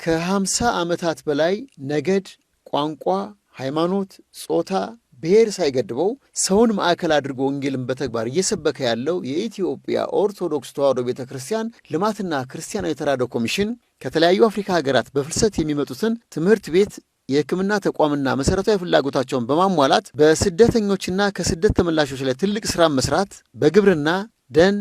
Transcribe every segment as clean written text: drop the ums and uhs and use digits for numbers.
ከ50 ዓመታት በላይ ነገድ፣ ቋንቋ፣ ሃይማኖት፣ ጾታ፣ ብሔር ሳይገድበው ሰውን ማዕከል አድርጎ ወንጌልን በተግባር እየሰበከ ያለው የኢትዮጵያ ኦርቶዶክስ ተዋሕዶ ቤተክርስቲያን ልማትና ክርስቲያናዊ ተራድኦ ኮሚሽን ከተለያዩ አፍሪካ ሀገራት በፍልሰት የሚመጡትን ትምህርት ቤት፣ የሕክምና ተቋምና መሰረታዊ ፍላጎታቸውን በማሟላት በስደተኞችና ከስደት ተመላሾች ላይ ትልቅ ስራ መስራት፣ በግብርና፣ ደን፣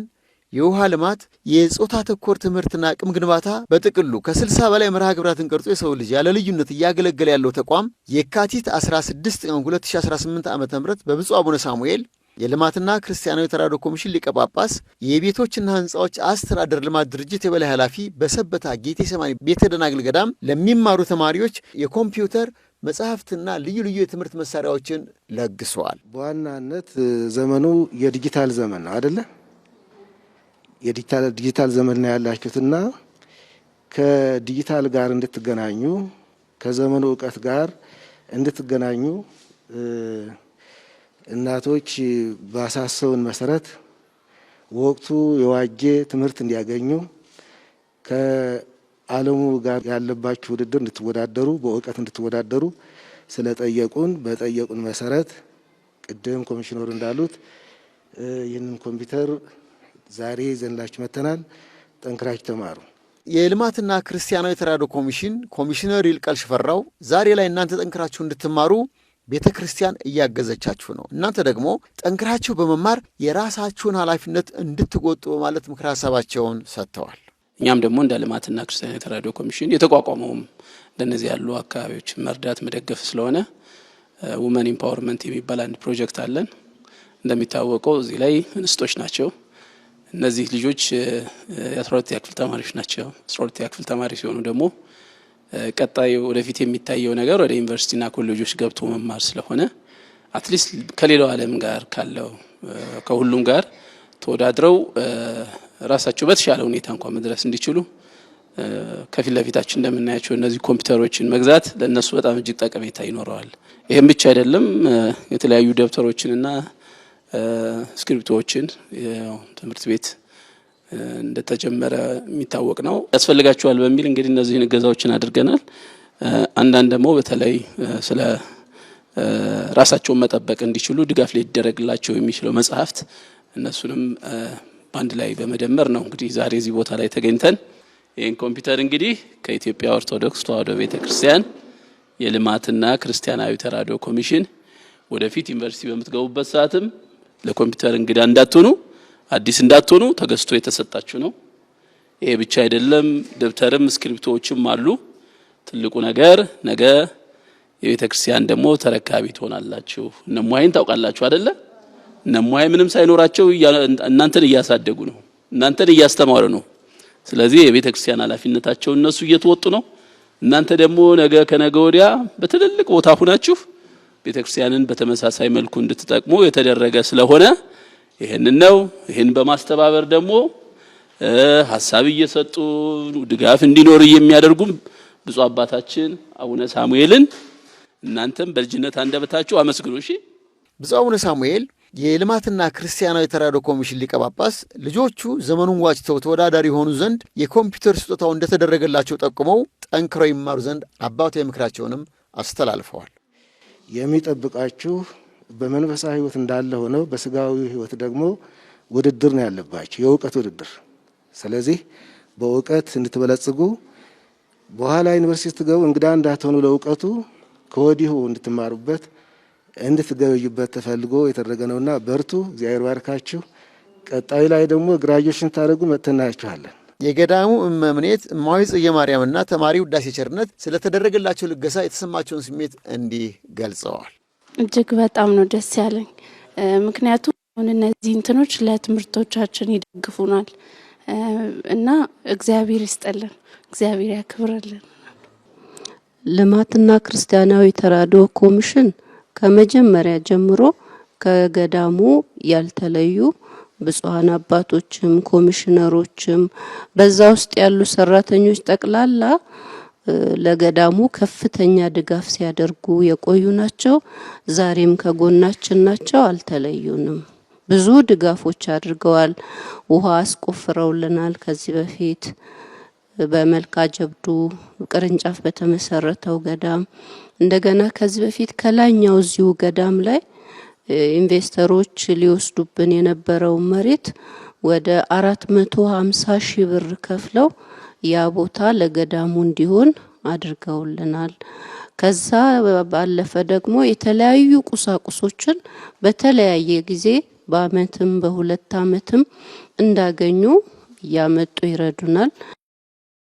የውሃ ልማት፣ የጾታ ተኮር ትምህርትና አቅም ግንባታ በጥቅሉ ከ60 በላይ መርሃ ግብራትን ቀርጾ የሰው ልጅ ያለ ልዩነት እያገለገለ ያለው ተቋም የካቲት 16 ቀን 2018 ዓ.ም በብፁዕ አቡነ ሳሙኤል የልማትና ክርስቲያናዊ ተራድኦ ኮሚሽን ሊቀ ጳጳስ የቤቶችና ህንፃዎች አስተዳደር ልማት ድርጅት የበላይ ኃላፊ በሰበታ ጌቴሰማኒ ቤተ ደናግል ገዳም ለሚማሩ ተማሪዎች የኮምፒውተር መጽሐፍትና ልዩ ልዩ የትምህርት መሳሪያዎችን ለግሰዋል። በዋናነት ዘመኑ የዲጂታል ዘመን ነው አይደለ? የዲጂታል ዘመን ነው ያላችሁትና ከዲጂታል ጋር እንድትገናኙ ከዘመኑ ዕውቀት ጋር እንድትገናኙ እናቶች ባሳሰውን መሰረት ወቅቱ የዋጀ ትምህርት እንዲያገኙ ከዓለሙ ጋር ያለባችሁ ውድድር እንድትወዳደሩ በእውቀት እንድትወዳደሩ በጠየቁን መሰረት ቅድም ኮሚሽነሩ እንዳሉት ይህንን ኮምፒውተር ዛሬ ይዘንላችሁ መተናል። ጠንክራችሁ ተማሩ። የልማትና ክርስቲያናዊ ተራድኦ ኮሚሽን ኮሚሽነር ይልቃል ሽፈራው ዛሬ ላይ እናንተ ጠንክራችሁ እንድትማሩ ቤተ ክርስቲያን እያገዘቻችሁ ነው። እናንተ ደግሞ ጠንክራችሁ በመማር የራሳችሁን ኃላፊነት እንድትወጡ በማለት ምክር ሀሳባቸውን ሰጥተዋል። እኛም ደግሞ እንደ ልማትና ክርስቲያናዊ ተራድኦ ኮሚሽን የተቋቋመውም እንደነዚህ ያሉ አካባቢዎች መርዳት መደገፍ ስለሆነ ውመን ኢምፓወርመንት የሚባል አንድ ፕሮጀክት አለን። እንደሚታወቀው እዚህ ላይ እንስቶች ናቸው። እነዚህ ልጆች የ12ኛ ክፍል ተማሪዎች ናቸው። 12ኛ ክፍል ተማሪ ሲሆኑ ደግሞ ቀጣይ ወደፊት የሚታየው ነገር ወደ ዩኒቨርሲቲና ኮሌጆች ገብቶ መማር ስለሆነ አትሊስት ከሌላው ዓለም ጋር ካለው ከሁሉም ጋር ተወዳድረው ራሳቸው በተሻለ ሁኔታ እንኳን መድረስ እንዲችሉ ከፊት ለፊታችን እንደምናያቸው እነዚህ ኮምፒውተሮችን መግዛት ለነሱ በጣም እጅግ ጠቀሜታ ይኖረዋል። ይሄም ብቻ አይደለም፣ የተለያዩ ደብተሮችንና ስክሪፕቶችን ትምህርት ቤት እንደተጀመረ የሚታወቅ ነው። ያስፈልጋቸዋል በሚል እንግዲህ እነዚህን እገዛዎችን አድርገናል። አንዳንድ ደግሞ በተለይ ስለ ራሳቸውን መጠበቅ እንዲችሉ ድጋፍ ሊደረግላቸው የሚችለው መጽሐፍት እነሱንም ባንድ ላይ በመደመር ነው እንግዲህ ዛሬ እዚህ ቦታ ላይ ተገኝተን ይህን ኮምፒውተር እንግዲህ ከኢትዮጵያ ኦርቶዶክስ ተዋሕዶ ቤተክርስቲያን የልማትና ክርስቲያናዊ ተራድኦ ኮሚሽን ወደፊት ዩኒቨርሲቲ በምትገቡበት ሰዓትም ለኮምፒውተር እንግዳ እንዳትሆኑ አዲስ እንዳትሆኑ ተገዝቶ የተሰጣችሁ ነው። ይሄ ብቻ አይደለም፣ ደብተርም ስክሪፕቶዎችም አሉ። ትልቁ ነገር ነገ የቤተክርስቲያን ደግሞ ተረካቢ ትሆናላችሁ። እነሙሃይን ታውቃላችሁ አይደለ? እነሙሃይ ምንም ሳይኖራቸው እናንተን እያሳደጉ ነው፣ እናንተን እያስተማሩ ነው። ስለዚህ የቤተክርስቲያን ኃላፊነታቸው እነሱ እየተወጡ ነው። እናንተ ደግሞ ነገ ከነገ ወዲያ በትልልቅ ቦታ ሆናችሁ ቤተክርስቲያንን በተመሳሳይ መልኩ እንድትጠቅሙ የተደረገ ስለሆነ ይሄን በማስተባበር ደግሞ ሐሳብ እየሰጡ ድጋፍ እንዲኖር የሚያደርጉም ብፁዕ አባታችን አቡነ ሳሙኤልን እናንተም በልጅነት አንደበታችሁ አመስግኑ። እሺ። ብፁዕ አቡነ ሳሙኤል የልማትና ክርስቲያናዊ ተራድኦ ኮሚሽን ሊቀ ጳጳስ ልጆቹ ዘመኑን ዋጅተው ተወዳዳሪ የሆኑ ዘንድ የኮምፒውተር ስጦታው እንደተደረገላቸው ጠቁመው ጠንክረው ይማሩ ዘንድ አባታዊ ምክራቸውንም አስተላልፈዋል። የሚጠብቃችሁ በመንፈሳዊ ሕይወት እንዳለ ሆነው በስጋዊ ሕይወት ደግሞ ውድድር ነው ያለባችሁ፣ የእውቀት ውድድር። ስለዚህ በእውቀት እንድትበለጽጉ በኋላ ዩኒቨርሲቲ ስትገቡ እንግዳ እንዳትሆኑ ለእውቀቱ ከወዲሁ እንድትማሩበት እንድትገበዩበት ተፈልጎ የተደረገ ነውና በርቱ። እግዚአብሔር ባርካችሁ። ቀጣይ ላይ ደግሞ ግራጁዌሽን ታደርጉ መተናችኋለን። የገዳሙ እመምኔት እማዊ ጽጌ ማርያምና ተማሪ ውዳሴ ቸርነት ስለተደረገላቸው ልገሳ የተሰማቸውን ስሜት እንዲህ ገልጸዋል። እጅግ በጣም ነው ደስ ያለኝ። ምክንያቱም እነዚህ እንትኖች ለትምህርቶቻችን ይደግፉናል እና እግዚአብሔር ይስጠልን፣ እግዚአብሔር ያክብርልን። ልማትና ክርስቲያናዊ ተራድኦ ኮሚሽን ከመጀመሪያ ጀምሮ ከገዳሙ ያልተለዩ ብፁዓን አባቶችም ኮሚሽነሮችም በዛ ውስጥ ያሉ ሰራተኞች ጠቅላላ ለገዳሙ ከፍተኛ ድጋፍ ሲያደርጉ የቆዩ ናቸው። ዛሬም ከጎናችን ናቸው፣ አልተለዩንም። ብዙ ድጋፎች አድርገዋል። ውሃ አስቆፍረውልናል። ከዚህ በፊት በመልካ ጀብዱ ቅርንጫፍ በተመሰረተው ገዳም እንደገና ከዚህ በፊት ከላይኛው እዚሁ ገዳም ላይ ኢንቨስተሮች ሊወስዱብን የነበረው መሬት ወደ 450 ሺህ ብር ከፍለው ያ ቦታ ለገዳሙ እንዲሆን አድርገውልናል። ከዛ ባለፈ ደግሞ የተለያዩ ቁሳቁሶችን በተለያየ ጊዜ በአመትም በሁለት አመትም እንዳገኙ ያመጡ ይረዱናል።